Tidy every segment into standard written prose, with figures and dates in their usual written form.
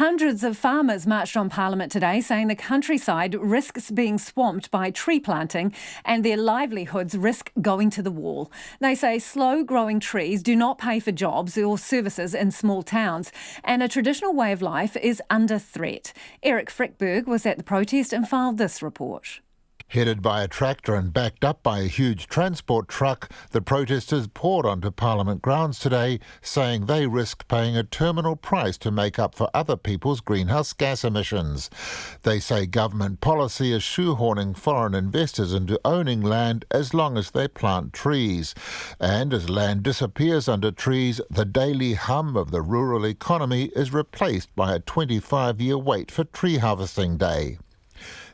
Hundreds of farmers marched on Parliament today saying the countryside risks being swamped by tree planting and their livelihoods risk going to the wall. They say slow-growing trees do not pay for jobs or services in small towns, and a traditional way of life is under threat. Eric Frykberg was at the protest and filed this report. Headed by a tractor and backed up by a huge transport truck, the protesters poured onto Parliament grounds today, saying they risk paying a terminal price to make up for other people's greenhouse gas emissions. They say government policy is shoehorning foreign investors into owning land as long as they plant trees. And as land disappears under trees, the daily hum of the rural economy is replaced by a 25-year wait for tree harvesting day.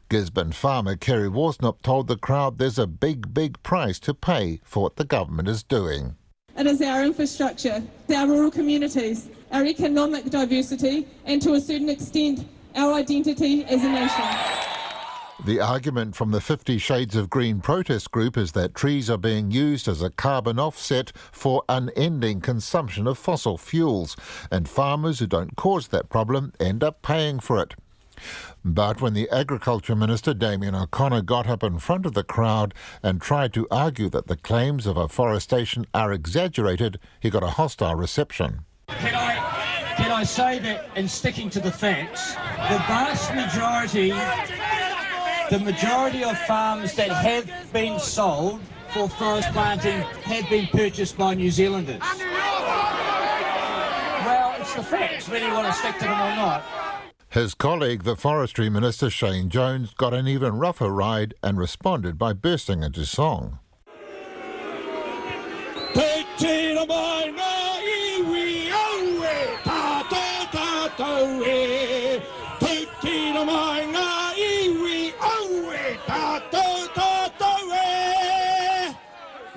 Gisborne farmer Kerry Worsnop told the crowd there's a big price to pay for what the government is doing. It is our infrastructure, our rural communities, our economic diversity, and to a certain extent, our identity as a nation. The argument from the 50 Shades of Green protest group is that trees are being used as a carbon offset for unending consumption of fossil fuels, and farmers who don't cause that problem end up paying for it. But when the Agriculture Minister, Damien O'Connor, got up in front of the crowd and tried to argue that the claims of afforestation are exaggerated, he got a hostile reception. Can I say that, in sticking to the facts, the vast majority of farms that have been sold for forest planting have been purchased by New Zealanders. Well, it's the facts, whether you want to stick to them or not. His colleague, the Forestry Minister Shane Jones, got an even rougher ride and responded by bursting into song.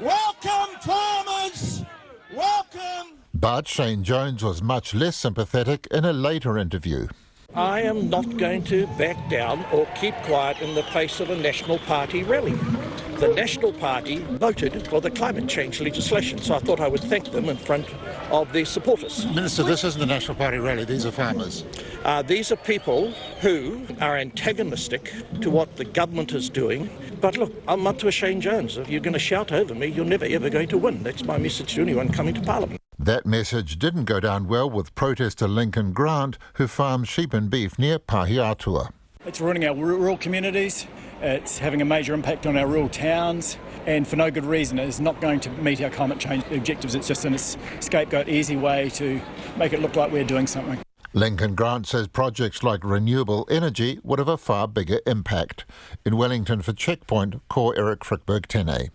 Welcome, farmers! Welcome! But Shane Jones was much less sympathetic in a later interview. I am not going to back down or keep quiet in the face of a National Party rally. The National Party voted for the climate change legislation, so I thought I would thank them in front of their supporters. Minister, this isn't the National Party rally, these are farmers. These are people who are antagonistic to what the government is doing. But look, I'm up to a Shane Jones. If you're going to shout over me, you're never ever going to win. That's my message to anyone coming to Parliament. That message didn't go down well with protester Lincoln Grant, who farms sheep and beef near Pahiatua. It's ruining our rural communities, it's having a major impact on our rural towns, and for no good reason. It is not going to meet our climate change objectives. It's just a scapegoat, easy way to make it look like we're doing something. Lincoln Grant says projects like renewable energy would have a far bigger impact. In Wellington for Checkpoint, Eric Frykberg, 10A.